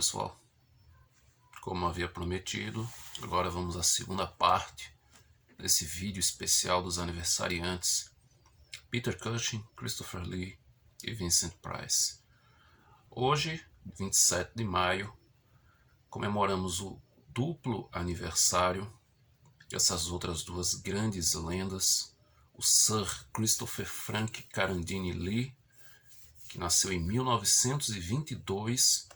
pessoal, como havia prometido, agora vamos à segunda parte desse vídeo especial dos aniversariantes Peter Cushing, Christopher Lee e Vincent Price. Hoje, 27 de maio, comemoramos o duplo aniversário dessas outras duas grandes lendas, o Sir Christopher Frank Carandini Lee, que nasceu em 1922,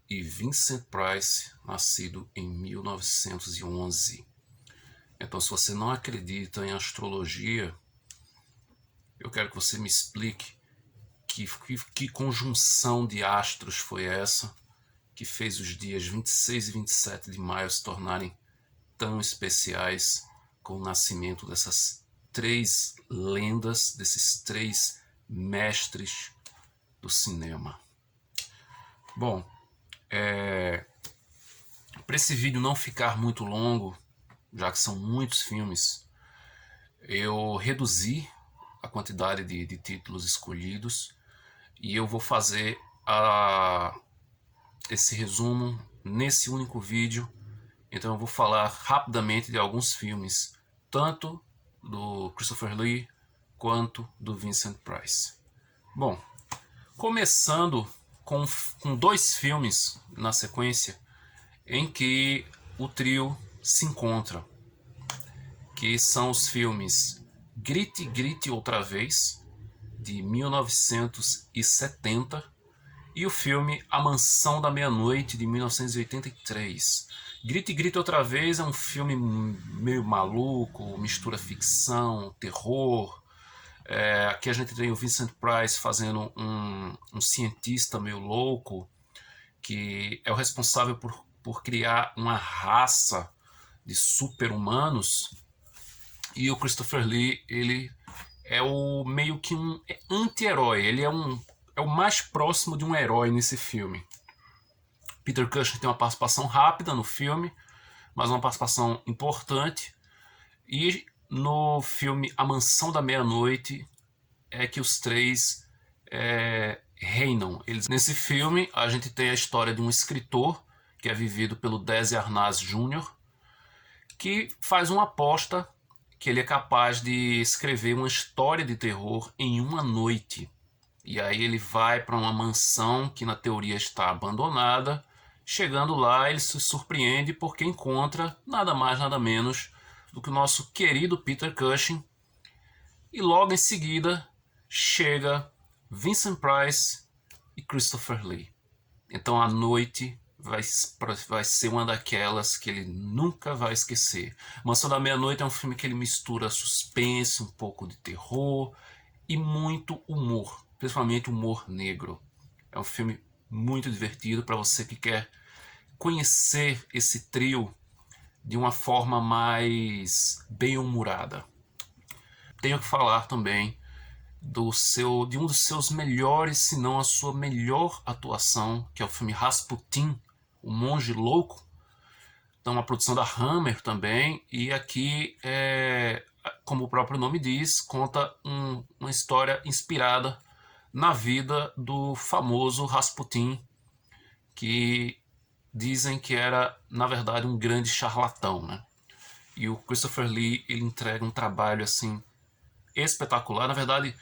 e Vincent Price, nascido em 1911. Então, se você não acredita em astrologia, eu quero que você me explique que conjunção de astros foi essa que fez os dias 26 e 27 de maio se tornarem tão especiais com o nascimento dessas três lendas, desses três mestres do cinema. Bom, para esse vídeo não ficar muito longo, já que são muitos filmes, eu reduzi a quantidade de títulos escolhidos e eu vou fazer esse resumo nesse único vídeo. Então eu vou falar rapidamente de alguns filmes, tanto do Christopher Lee quanto do Vincent Price. Bom, começando com dois filmes na sequência em que o trio se encontra, que são os filmes Grite, Grite Outra Vez, de 1970, e o filme A Mansão da Meia-Noite, de 1983. Grite, Grite Outra Vez é um filme meio maluco, mistura ficção, terror. Aqui a gente tem o Vincent Price fazendo um cientista meio louco, que é o responsável por criar uma raça de super-humanos. E o Christopher Lee, ele é meio que um anti-herói. Ele é o mais próximo de um herói nesse filme. Peter Cushing tem uma participação rápida no filme, mas uma participação importante. E no filme A Mansão da Meia-Noite é que os três reinam. Nesse filme a gente tem a história de um escritor, que é vivido pelo Desi Arnaz Jr., que faz uma aposta que ele é capaz de escrever uma história de terror em uma noite. E aí ele vai para uma mansão que na teoria está abandonada. Chegando lá, ele se surpreende porque encontra nada mais, nada menos do que o nosso querido Peter Cushing. E logo em seguida chega Vincent Price e Christopher Lee. Então a noite vai ser uma daquelas que ele nunca vai esquecer. Mansão da Meia-Noite é um filme que ele mistura suspense, um pouco de terror e muito humor, principalmente humor negro. É um filme muito divertido para você que quer conhecer esse trio de uma forma mais bem-humorada. Tenho que falar também de um dos seus melhores, se não a sua melhor atuação, que é o filme Rasputin, O Monge Louco. Então, uma produção da Hammer também, e aqui, como o próprio nome diz, conta uma história inspirada na vida do famoso Rasputin, que dizem que era, na verdade, um grande charlatão, né? E o Christopher Lee, ele entrega um trabalho assim espetacular. Na verdade,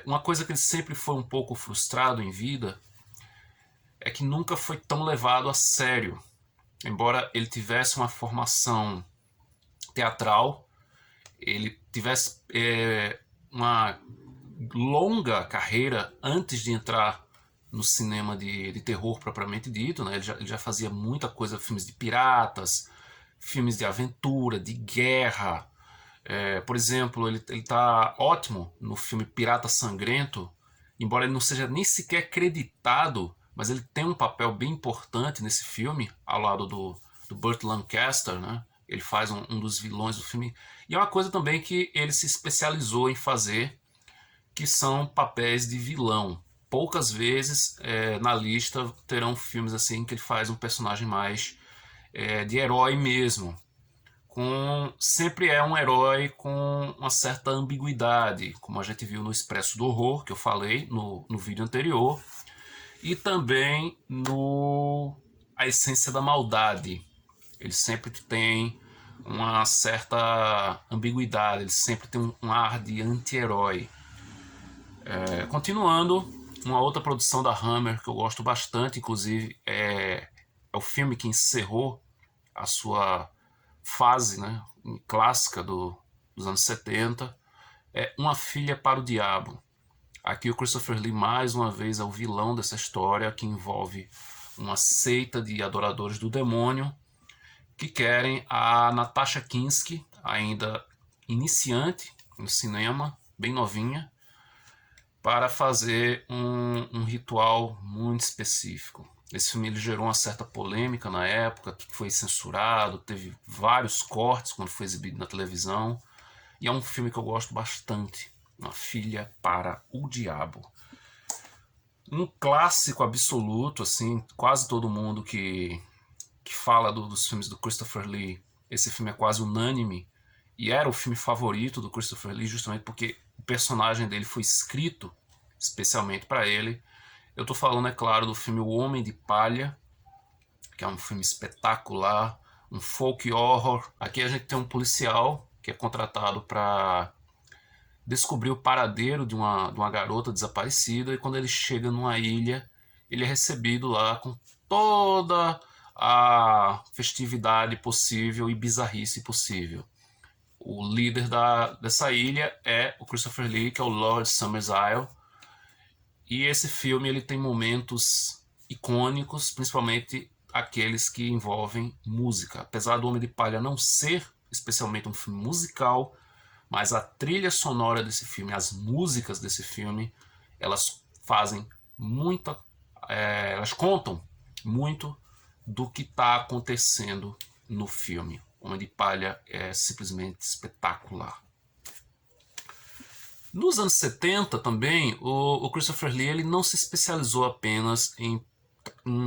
uma coisa que ele sempre foi um pouco frustrado em vida é que nunca foi tão levado a sério. Embora ele tivesse uma formação teatral, ele tivesse uma longa carreira antes de entrar no cinema de terror propriamente dito, né? Ele já fazia muita coisa, filmes de piratas, filmes de aventura, de guerra. Por exemplo, ele está ótimo no filme Pirata Sangrento, embora ele não seja nem sequer creditado, mas ele tem um papel bem importante nesse filme, ao lado do Burt Lancaster, né? Ele faz um dos vilões do filme. E é uma coisa também que ele se especializou em fazer, que são papéis de vilão. Poucas vezes na lista terão filmes assim que ele faz um personagem mais de herói mesmo. Sempre é um herói com uma certa ambiguidade, como a gente viu no Expresso do Horror, que eu falei no vídeo anterior. e também no A Essência da Maldade. Ele sempre tem uma certa ambiguidade, ele sempre tem um ar de anti-herói. Continuando, uma outra produção da Hammer que eu gosto bastante, inclusive, é o filme que encerrou a sua fase, né, clássica dos anos 70, é Uma Filha para o Diabo. Aqui o Christopher Lee mais uma vez é o vilão dessa história, que envolve uma seita de adoradores do demônio que querem a Natasha Kinski, ainda iniciante no cinema, bem novinha, para fazer um ritual muito específico. Esse filme ele gerou uma certa polêmica na época, foi censurado, teve vários cortes quando foi exibido na televisão, e é um filme que eu gosto bastante, Uma Filha para o Diabo. Um clássico absoluto, assim, quase todo mundo que fala dos filmes do Christopher Lee, esse filme é quase unânime, e era o filme favorito do Christopher Lee justamente porque o personagem dele foi escrito especialmente para ele. Eu estou falando, é claro, do filme O Homem de Palha, que é um filme espetacular, um folk horror. Aqui a gente tem um policial que é contratado para descobrir o paradeiro de uma garota desaparecida, e quando ele chega numa ilha, ele é recebido lá com toda a festividade possível e bizarrice possível. O líder dessa ilha é o Christopher Lee, que é o Lord Summersisle, e esse filme ele tem momentos icônicos, principalmente aqueles que envolvem música. Apesar do Homem de Palha não ser especialmente um filme musical, mas a trilha sonora desse filme, as músicas desse filme, elas fazem muita, elas contam muito do que está acontecendo no filme. Homem de Palha é simplesmente espetacular. Nos anos 70 também, o Christopher Lee ele não se especializou apenas em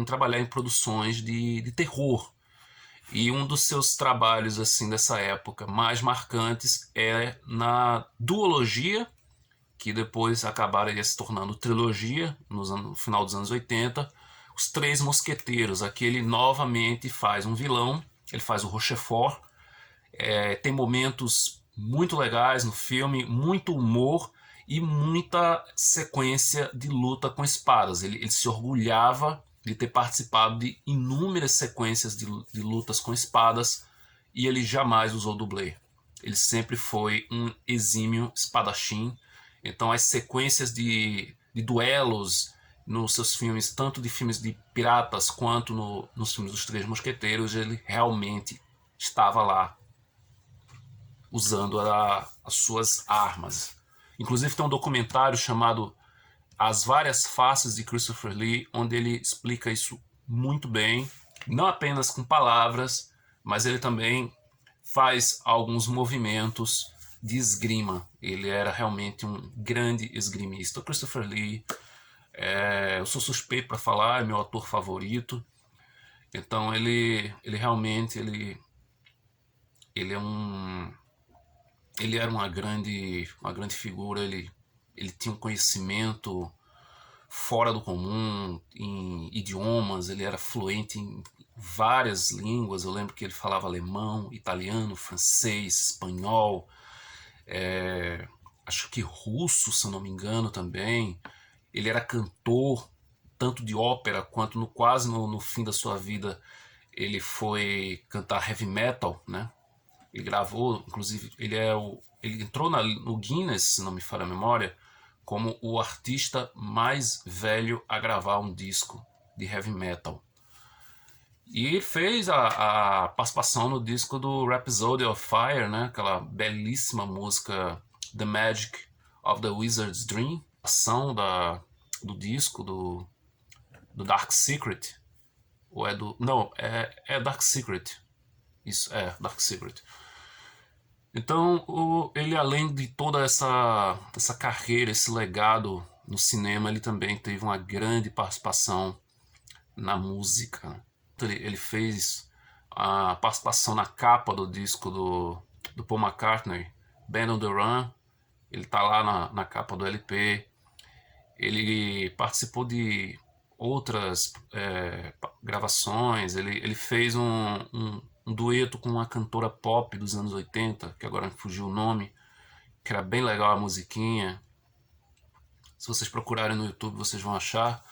trabalhar em produções de terror. E um dos seus trabalhos assim dessa época mais marcantes é na duologia, que depois acabaria se tornando trilogia no final dos anos 80, Os Três Mosqueteiros. Aqui ele novamente faz um vilão, ele faz o Rochefort. Tem momentos muito legais no filme, muito humor e muita sequência de luta com espadas. Ele se orgulhava de ter participado de inúmeras sequências de lutas com espadas, e ele jamais usou dublê. Ele sempre foi um exímio espadachim. Então as sequências de duelos nos seus filmes, tanto de filmes de piratas quanto nos filmes dos Três Mosqueteiros, ele realmente estava lá usando as suas armas. Inclusive tem um documentário chamado As Várias Faces de Christopher Lee, onde ele explica isso muito bem, não apenas com palavras, mas ele também faz alguns movimentos de esgrima. Ele era realmente um grande esgrimista. O Christopher Lee, eu sou suspeito para falar, é meu ator favorito. Então ele realmente ele é um ele era uma grande figura. Ele tinha um conhecimento fora do comum em idiomas, ele era fluente em várias línguas. Eu lembro que ele falava alemão, italiano, francês, espanhol, acho que russo, se eu não me engano também. Ele era cantor, tanto de ópera quanto quase no fim da sua vida ele foi cantar heavy metal, né? Ele gravou, inclusive, ele entrou no Guinness, se não me falha a memória, como o artista mais velho a gravar um disco de heavy metal. E ele fez a participação no disco do Rhapsody of Fire, né? Aquela belíssima música The Magic of the Wizard's Dream, a ação do disco do Dark Secret, ou é do... Não, é Dark Secret. Isso, Dark Secret. Então, ele, além de toda essa carreira, esse legado no cinema, ele também teve uma grande participação na música. Então, ele fez a participação na capa do disco do Paul McCartney, Band on the Run. Ele está lá na capa do LP. Ele participou de outras gravações. Ele fez um dueto com uma cantora pop dos anos 80, que agora me fugiu o nome, que era bem legal a musiquinha. Se vocês procurarem no YouTube, vocês vão achar.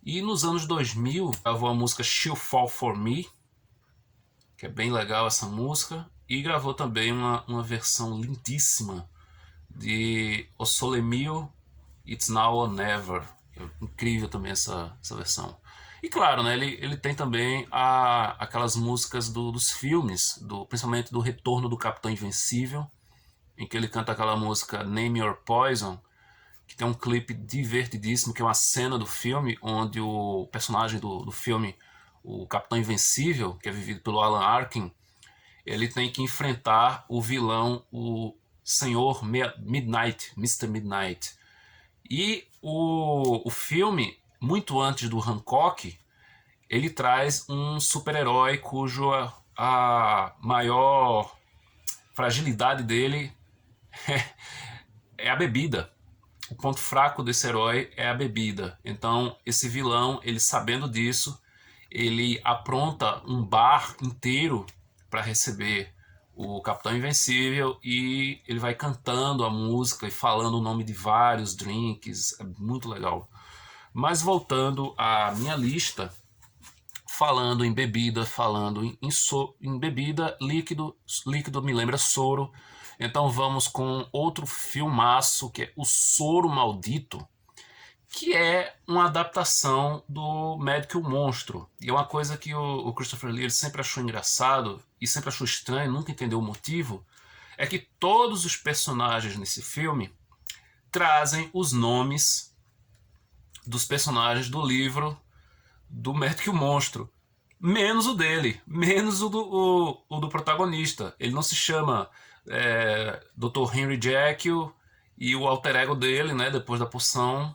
E nos anos 2000, gravou a música She'll Fall For Me, que é bem legal essa música. E gravou também uma versão lindíssima de O Sole Mio, It's Now or Never. É incrível também essa versão. E claro, né, ele tem também aquelas músicas dos filmes, principalmente do Retorno do Capitão Invencível, em que ele canta aquela música Name Your Poison, que tem um clipe divertidíssimo, que é uma cena do filme onde o personagem do filme, o Capitão Invencível, que é vivido pelo Alan Arkin, ele tem que enfrentar o vilão, o Senhor Midnight, Mr. Midnight. E o filme, muito antes do Hancock, ele traz um super-herói cujo a maior fragilidade dele é a bebida. O ponto fraco desse herói é a bebida. Então, esse vilão, ele sabendo disso, ele apronta um bar inteiro para receber o Capitão Invencível e ele vai cantando a música e falando o nome de vários drinks. É muito legal. Mas voltando à minha lista, falando em bebida, falando em bebida, líquido me lembra soro. Então vamos com outro filmaço, que é O Soro Maldito, que é uma adaptação do Médico e o Monstro. E é uma coisa que o Christopher Lee sempre achou engraçado e sempre achou estranho, nunca entendeu o motivo, é que todos os personagens nesse filme trazem os nomes dos personagens do livro do Médico e o Monstro, menos o dele, menos o do protagonista. Ele não se chama Dr. Henry Jekyll e o alter ego dele, né, depois da poção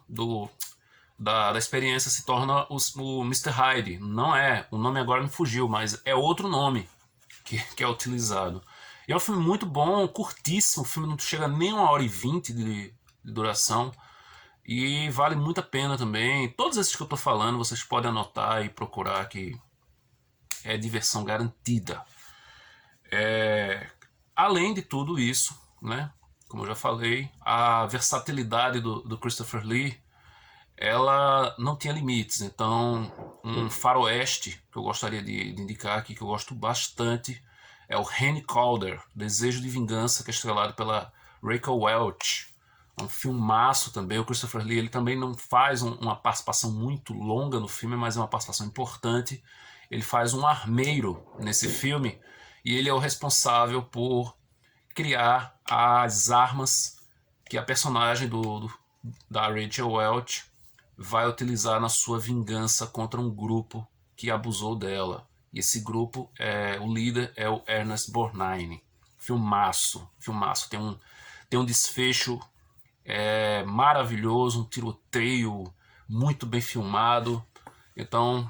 da experiência, se torna o Mr. Hyde. Não é, o nome agora me fugiu, mas é outro nome que é utilizado. E é um filme muito bom, curtíssimo, o filme não chega nem 1h20 de duração, e vale muito a pena também. Todos esses que eu estou falando, vocês podem anotar e procurar, que é diversão garantida. Além de tudo isso, né, como eu já falei, a versatilidade do Christopher Lee, ela não tinha limites. Então, um faroeste que eu gostaria de indicar aqui, que eu gosto bastante, é o Henry Calder, Desejo de Vingança, que é estrelado pela Raquel Welch. É um filmaço também. O Christopher Lee, ele também não faz uma participação muito longa no filme, mas é uma participação importante. Ele faz um armeiro nesse filme e ele é o responsável por criar as armas que a personagem da Rachel Welch vai utilizar na sua vingança contra um grupo que abusou dela. E esse grupo, o líder é o Ernest Borgnine. Filmaço, filmaço. Tem um desfecho maravilhoso, um tiroteio muito bem filmado. Então,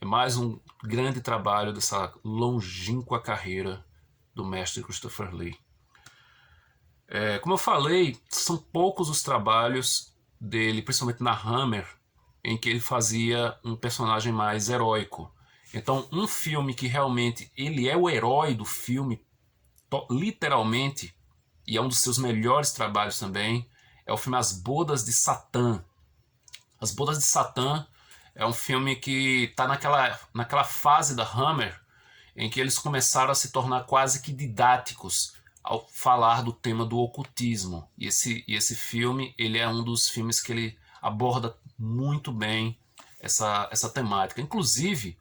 é mais um grande trabalho dessa longínqua carreira do mestre Christopher Lee. Como eu falei, são poucos os trabalhos dele, principalmente na Hammer, em que ele fazia um personagem mais heróico. Então, um filme que realmente ele é o herói do filme, literalmente, e é um dos seus melhores trabalhos também, é o filme As Bodas de Satã. As Bodas de Satã é um filme que está naquela fase da Hammer em que eles começaram a se tornar quase que didáticos ao falar do tema do ocultismo. E esse filme, ele é um dos filmes que ele aborda muito bem essa temática. Inclusive,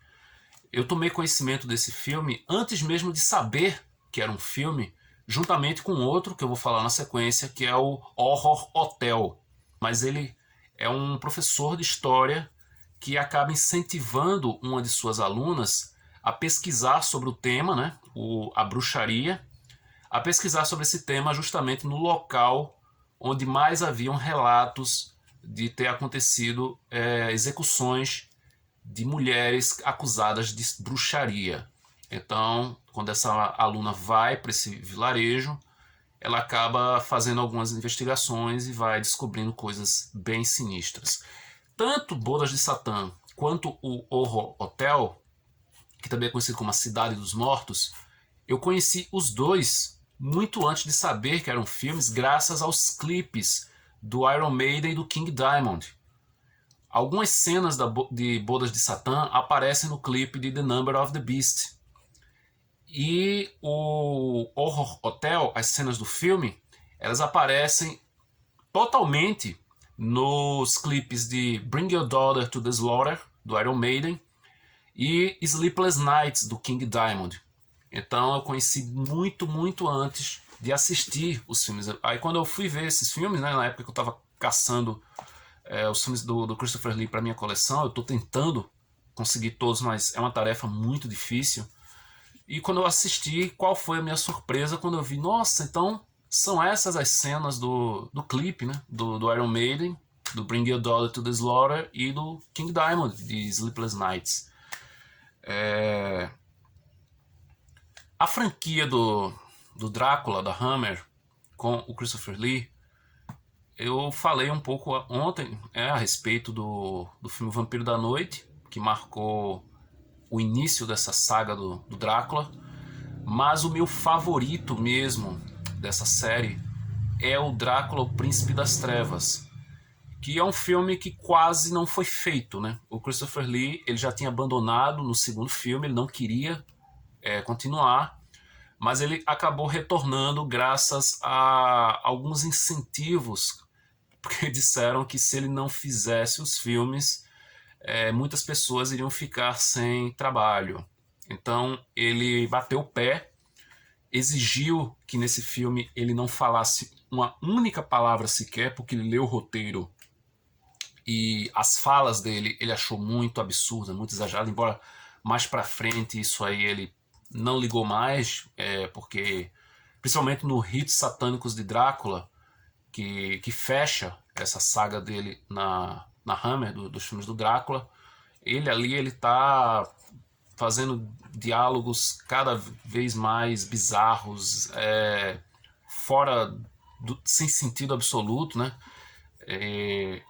eu tomei conhecimento desse filme antes mesmo de saber que era um filme, juntamente com outro que eu vou falar na sequência, que é o Horror Hotel. Mas ele é um professor de história que acaba incentivando uma de suas alunas a pesquisar sobre o tema, né, a bruxaria, a pesquisar sobre esse tema justamente no local onde mais haviam relatos de ter acontecido execuções de mulheres acusadas de bruxaria. Então, quando essa aluna vai para esse vilarejo, ela acaba fazendo algumas investigações e vai descobrindo coisas bem sinistras. tanto Bodas de Satã quanto o Horror Hotel, que também é conhecido como A Cidade dos Mortos, eu conheci os dois muito antes de saber que eram filmes, graças aos clipes do Iron Maiden e do King Diamond. Algumas cenas de Bodas de Satã aparecem no clipe de The Number of the Beast. E o Horror Hotel, as cenas do filme, elas aparecem totalmente nos clipes de Bring Your Daughter to the Slaughter, do Iron Maiden, e Sleepless Nights, do King Diamond. Então eu conheci muito antes de assistir os filmes. Aí quando eu fui ver esses filmes, né, na época que eu estava caçando os filmes do Christopher Lee para minha coleção, eu estou tentando conseguir todos, mas é uma tarefa muito difícil. E quando eu assisti, qual foi a minha surpresa quando eu vi, nossa, então são essas as cenas do clipe, né, do Iron Maiden, do Bring Your Daughter to the Slaughter e do King Diamond, de Sleepless Nights. A franquia do Drácula, da Hammer, com o Christopher Lee, eu falei um pouco ontem a respeito do filme Vampiro da Noite, que marcou o início dessa saga do Drácula, mas o meu favorito mesmo dessa série é o Drácula, o Príncipe das Trevas, que é um filme que quase não foi feito, né? O Christopher Lee ele já tinha abandonado no segundo filme, ele não queria continuar, mas ele acabou retornando graças a alguns incentivos, porque disseram que se ele não fizesse os filmes, muitas pessoas iriam ficar sem trabalho. Então ele bateu o pé, exigiu que nesse filme ele não falasse uma única palavra sequer, porque ele leu o roteiro e as falas dele ele achou muito absurda, muito exagerada, embora mais pra frente isso aí ele não ligou mais, porque principalmente no Ritos Satânicos de Drácula, que fecha essa saga dele na Hammer, dos filmes do Drácula, ele ali ele tá fazendo diálogos cada vez mais bizarros, fora sem sentido absoluto, né?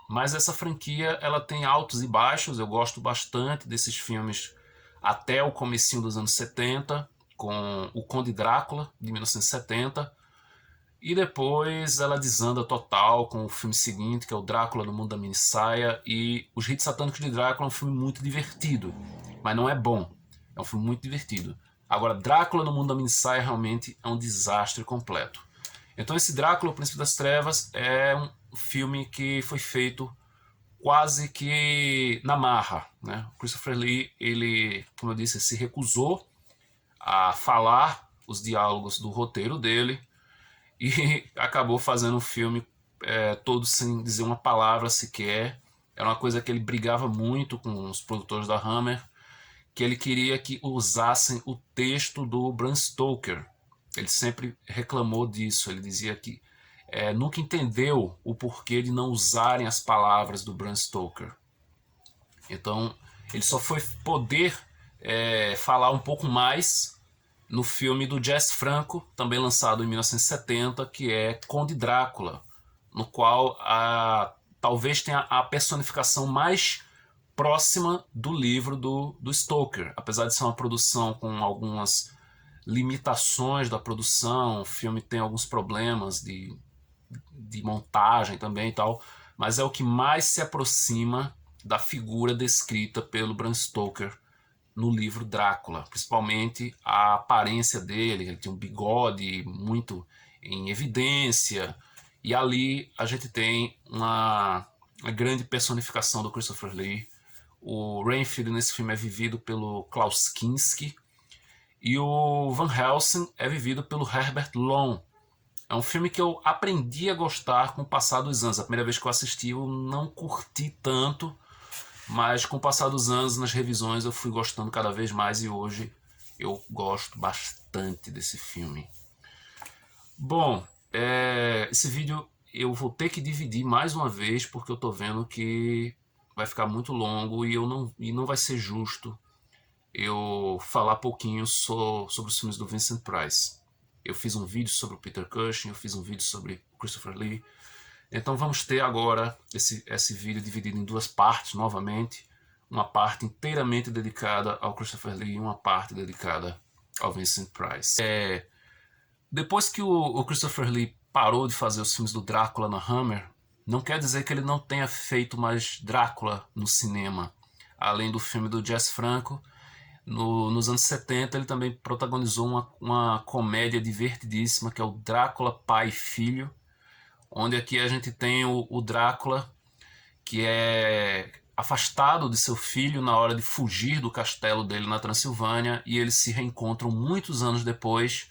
Mas essa franquia ela tem altos e baixos. Eu gosto bastante desses filmes até o comecinho dos anos 70, com o Conde Drácula, de 1970, e depois ela desanda total com o filme seguinte, que é o Drácula no Mundo da Minissaia, e Os Ritos Satânicos de Drácula é um filme muito divertido, mas não é bom, é um filme muito divertido. Agora, Drácula no Mundo da Minissaia realmente é um desastre completo. Então esse Drácula, o Príncipe das Trevas, é um filme que foi feito quase que na marra, né? O Christopher Lee, ele, como eu disse, se recusou a falar os diálogos do roteiro dele e acabou fazendo um filme todo sem dizer uma palavra sequer. Era uma coisa que ele brigava muito com os produtores da Hammer, que ele queria que usassem o texto do Bram Stoker. Ele sempre reclamou disso, ele dizia que nunca entendeu o porquê de não usarem as palavras do Bram Stoker. Então ele só foi poder falar um pouco mais no filme do Jess Franco, também lançado em 1970, que é Conde Drácula, no qual talvez tenha a personificação mais próxima do livro do Stoker, apesar de ser uma produção com algumas limitações da produção, o filme tem alguns problemas de montagem também e tal, mas é o que mais se aproxima da figura descrita pelo Bram Stoker no livro Drácula, principalmente a aparência dele, ele tem um bigode muito em evidência, e ali a gente tem uma grande personificação do Christopher Lee. O Renfield nesse filme é vivido pelo Klaus Kinski, e o Van Helsing é vivido pelo Herbert Lom. É um filme que eu aprendi a gostar com o passar dos anos. A primeira vez que eu assisti eu não curti tanto, mas com o passar dos anos, nas revisões, eu fui gostando cada vez mais e hoje eu gosto bastante desse filme. Bom, esse vídeo eu vou ter que dividir mais uma vez porque eu tô vendo que vai ficar muito longo e não vai ser justo eu falar pouquinho sobre os filmes do Vincent Price. Eu fiz um vídeo sobre o Peter Cushing, eu fiz um vídeo sobre Christopher Lee, Então vamos ter agora esse vídeo dividido em duas partes novamente. Uma parte inteiramente dedicada ao Christopher Lee e uma parte dedicada ao Vincent Price. Depois que o Christopher Lee parou de fazer os filmes do Drácula na Hammer, não quer dizer que ele não tenha feito mais Drácula no cinema. Além do filme do Jess Franco, nos anos 70 ele também protagonizou uma comédia divertidíssima que é o Drácula Pai e Filho, onde aqui a gente tem o Drácula que é afastado de seu filho na hora de fugir do castelo dele na Transilvânia, e eles se reencontram muitos anos depois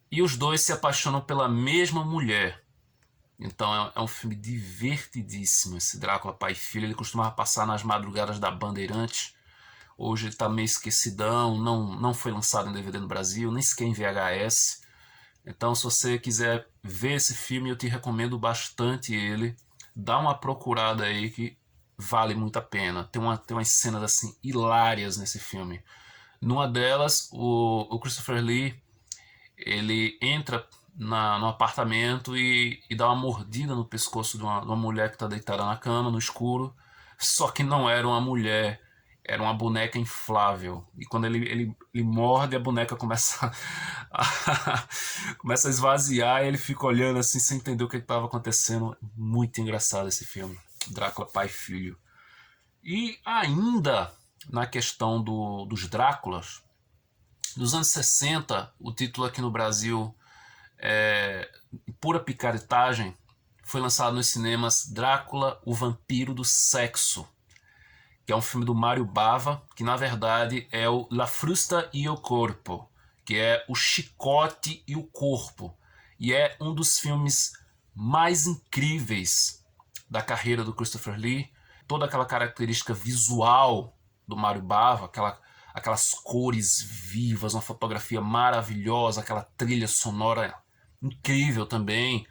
e os dois se apaixonam pela mesma mulher. Então é um filme divertidíssimo, esse Drácula Pai e Filho. Ele costumava passar nas madrugadas da Bandeirantes. Hoje ele está meio esquecidão, não foi lançado em DVD no Brasil, nem sequer em VHS. Então se você quiser ver esse filme, eu te recomendo bastante ele. Dá uma procurada aí que vale muito a pena. Tem umas cenas assim hilárias nesse filme. Numa delas, o Christopher Lee ele entra no apartamento e dá uma mordida no pescoço de uma mulher que está deitada na cama, no escuro. Só que não era uma mulher, era uma boneca inflável. E quando ele morde, a boneca começa começa a esvaziar e ele fica olhando assim sem entender o que estava acontecendo. Muito engraçado esse filme, Drácula Pai e Filho. E ainda na questão dos Dráculas, nos anos 60, o título aqui no Brasil, pura picaretagem, foi lançado nos cinemas Drácula, o Vampiro do Sexo, que é um filme do Mário Bava, que na verdade é o La Frusta e o Corpo, que é o chicote e o corpo. E é um dos filmes mais incríveis da carreira do Christopher Lee. Toda aquela característica visual do Mário Bava, aquelas cores vivas, uma fotografia maravilhosa, aquela trilha sonora incrível também.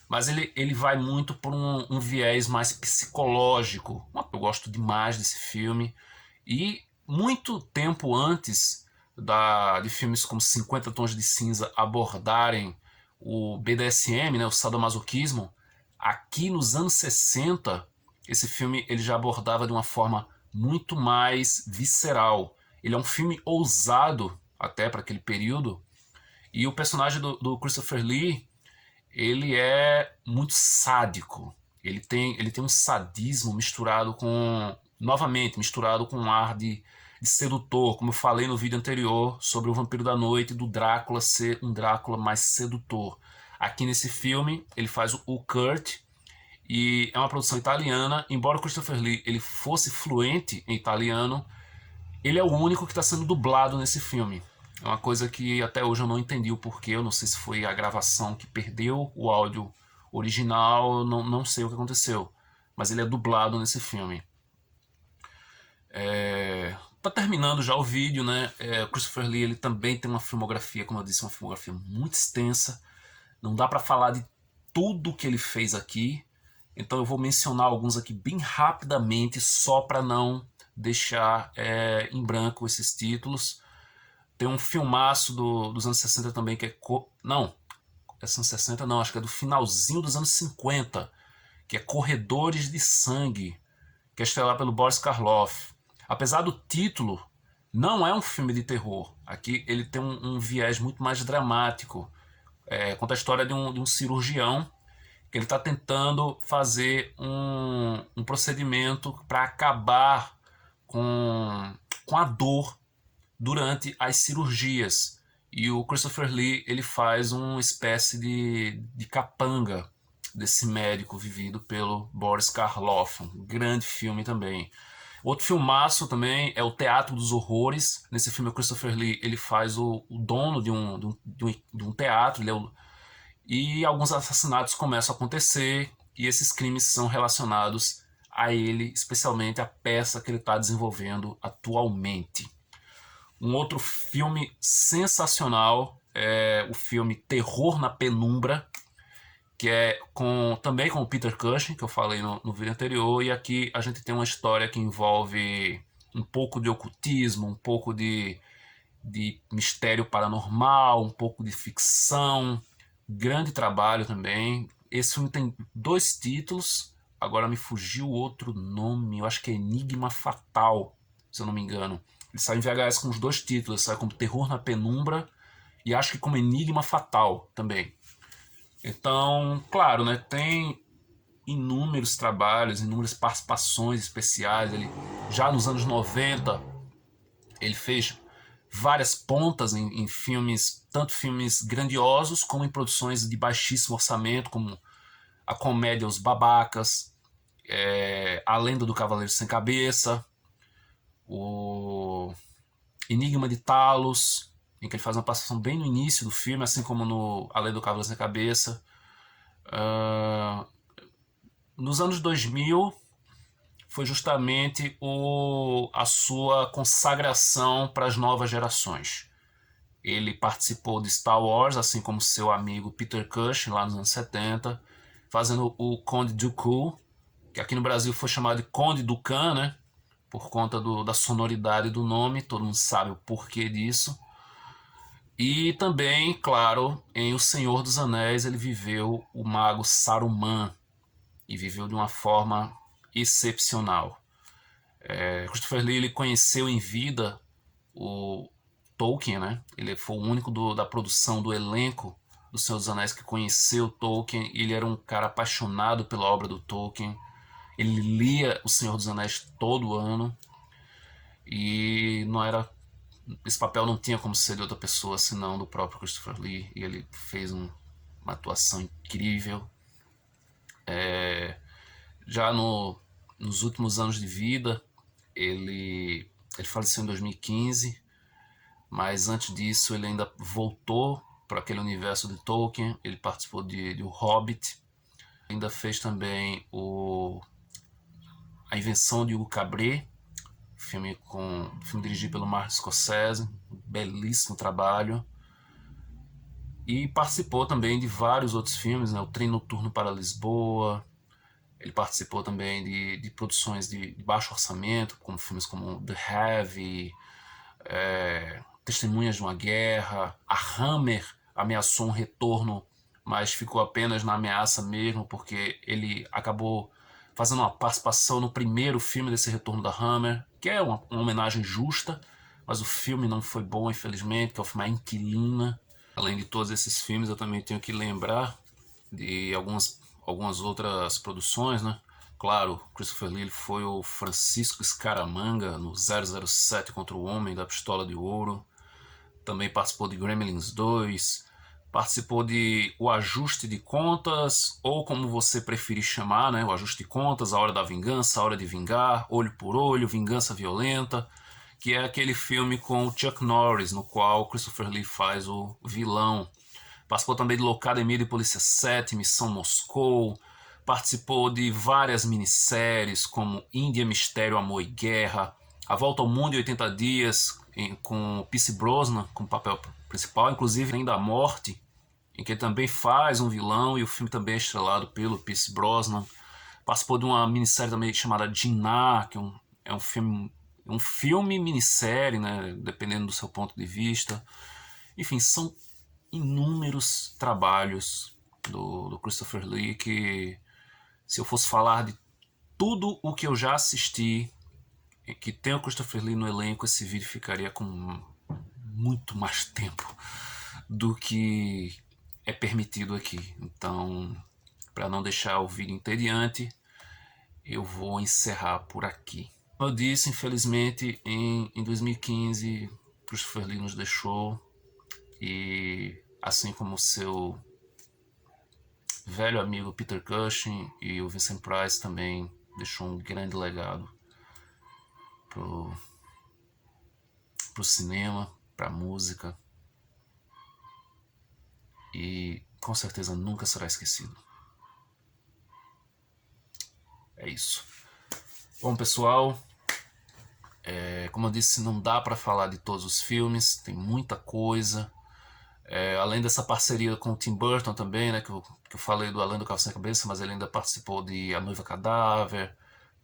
Mas ele vai muito por um viés mais psicológico. Eu gosto demais desse filme. E muito tempo antes de filmes como 50 Tons de Cinza abordarem o BDSM, né, o sadomasoquismo, aqui nos anos 60, esse filme ele já abordava de uma forma muito mais visceral. Ele é um filme ousado até para aquele período. E o personagem do Christopher Lee, ele é muito sádico. Ele tem um sadismo misturado com, novamente, misturado com um ar de sedutor, como eu falei no vídeo anterior sobre o Vampiro da Noite, do Drácula ser um Drácula mais sedutor. Aqui nesse filme, ele faz o Kurt, e é uma produção italiana. Embora o Christopher Lee ele fosse fluente em italiano, ele é o único que está sendo dublado nesse filme. É uma coisa que até hoje eu não entendi o porquê. Eu não sei se foi a gravação que perdeu o áudio original, não sei o que aconteceu. Mas ele é dublado nesse filme. Tá terminando já o vídeo, né? O Christopher Lee ele também tem uma filmografia, como eu disse, uma filmografia muito extensa. Não dá para falar de tudo que ele fez aqui. Então eu vou mencionar alguns aqui bem rapidamente, só para não deixar em branco esses títulos. Tem um filmaço dos anos 60 também, que é... Não, é anos 60 não, acho que é do finalzinho dos anos 50, que é Corredores de Sangue, que é estrelado pelo Boris Karloff. Apesar do título, não é um filme de terror. Aqui ele tem um viés muito mais dramático. Conta a história de um cirurgião que ele está tentando fazer um procedimento para acabar com a dor durante as cirurgias. E o Christopher Lee ele faz uma espécie de capanga desse médico vivido pelo Boris Karloff. Um grande filme também. Outro filmaço também é o Teatro dos Horrores. Nesse filme o Christopher Lee ele faz o dono de um teatro. E alguns assassinatos começam a acontecer, e esses crimes são relacionados a ele, especialmente a peça que ele está desenvolvendo atualmente. Um outro filme sensacional é o filme Terror na Penumbra, que é também com o Peter Cushing, que eu falei no vídeo anterior, e aqui a gente tem uma história que envolve um pouco de ocultismo, um pouco de mistério paranormal, um pouco de ficção. Grande trabalho também, Esse filme tem 2 títulos, agora me fugiu o outro nome, eu acho que é Enigma Fatal, se eu não me engano. Ele sai em VHS com os 2 títulos, sai como Terror na Penumbra e acho que como Enigma Fatal também. Então, claro, né, tem inúmeros trabalhos, inúmeras participações especiais. Ele, já nos anos 90, ele fez várias pontas em filmes, tanto filmes grandiosos como em produções de baixíssimo orçamento, como a comédia Os Babacas, A Lenda do Cavaleiro Sem Cabeça, o Enigma de Talos, em que ele faz uma participação bem no início do filme, assim como no A Lenda do Cavaleiro Sem Cabeça. Nos anos 2000 foi justamente a sua consagração para as novas gerações. Ele participou de Star Wars, assim como seu amigo Peter Cushing, lá nos anos 70, fazendo o Conde Dooku, que aqui no Brasil foi chamado de Conde Dukan, né? Por conta da sonoridade do nome, todo mundo sabe o porquê disso. E também, claro, em O Senhor dos Anéis ele viveu o mago Saruman, e viveu de uma forma excepcional. Christopher Lee ele conheceu em vida o Tolkien, né? Ele foi o único da produção, do elenco do Senhor dos Anéis que conheceu Tolkien. Ele era um cara apaixonado pela obra do Tolkien. Ele lia O Senhor dos Anéis todo ano e não era, esse papel não tinha como ser de outra pessoa senão do próprio Christopher Lee. E ele fez uma atuação incrível. Já nos últimos anos de vida, ele faleceu em 2015, mas antes disso ele ainda voltou para aquele universo de Tolkien. Ele participou de O Hobbit, ainda fez também A Invenção de Hugo Cabret, filme dirigido pelo Martin Scorsese, um belíssimo trabalho. E participou também de vários outros filmes, né? O Trem Noturno para Lisboa. Ele participou também de produções de baixo orçamento, como filmes como The Heavy, Testemunhas de uma Guerra. A Hammer ameaçou um retorno, mas ficou apenas na ameaça mesmo, porque ele acabou fazendo uma participação no primeiro filme desse retorno da Hammer, que é uma homenagem justa, mas o filme não foi bom, infelizmente, que é o filme A Inquilina. Além de todos esses filmes, eu também tenho que lembrar de algumas outras produções, né? Claro, Christopher Lee foi o Francisco Scaramanga no 007 contra o Homem da Pistola de Ouro. Também participou de Gremlins 2. Participou de O Ajuste de Contas, ou como você preferir chamar, né? O Ajuste de Contas, A Hora da Vingança, A Hora de Vingar, Olho por Olho, Vingança Violenta, que é aquele filme com o Chuck Norris, no qual Christopher Lee faz o vilão. Participou também de Loucademia de Polícia 7, Missão Moscou. Participou de várias minisséries como Índia, Mistério, Amor e Guerra, A Volta ao Mundo em 80 Dias, com Pierce Brosnan como papel principal, inclusive Trem da Morte, em que ele também faz um vilão, e o filme também é estrelado pelo Pierce Brosnan. Participou de uma minissérie também chamada Jinnah, que é um filme minissérie, né, dependendo do seu ponto de vista. Enfim, são inúmeros trabalhos do Christopher Lee que, se eu fosse falar de tudo o que eu já assisti que tem o Christopher Lee no elenco, esse vídeo ficaria com muito mais tempo do que é permitido aqui. Então, para não deixar o vídeo entediante, eu vou encerrar por aqui. Como eu disse, infelizmente, em 2015, Christopher Lee nos deixou, e assim como seu velho amigo Peter Cushing e o Vincent Price também deixou um grande legado pro cinema, pra música, e com certeza nunca será esquecido. É isso. Bom, pessoal, como eu disse, não dá para falar de todos os filmes, tem muita coisa. Além dessa parceria com o Tim Burton também, né, que eu falei do Além do Carro Sem Cabeça, mas ele ainda participou de A Noiva Cadáver,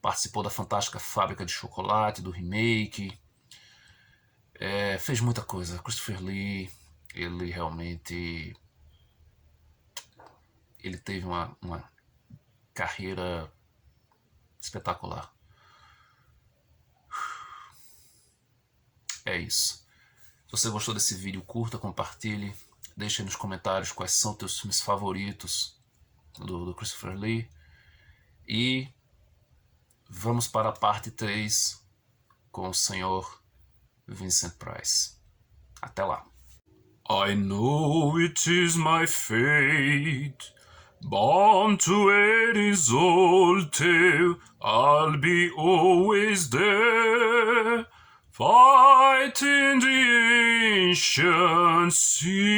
participou da Fantástica Fábrica de Chocolate, do remake. Fez muita coisa. Christopher Lee, ele realmente ele teve uma carreira espetacular. É isso. Se você gostou desse vídeo, curta, compartilhe, deixe aí nos comentários quais são os teus filmes favoritos do Christopher Lee. E vamos para a parte 3 com o senhor Vincent Price. Até lá. I know it is my fate, born to air his old tale, I'll be always there, fighting the ancient sea.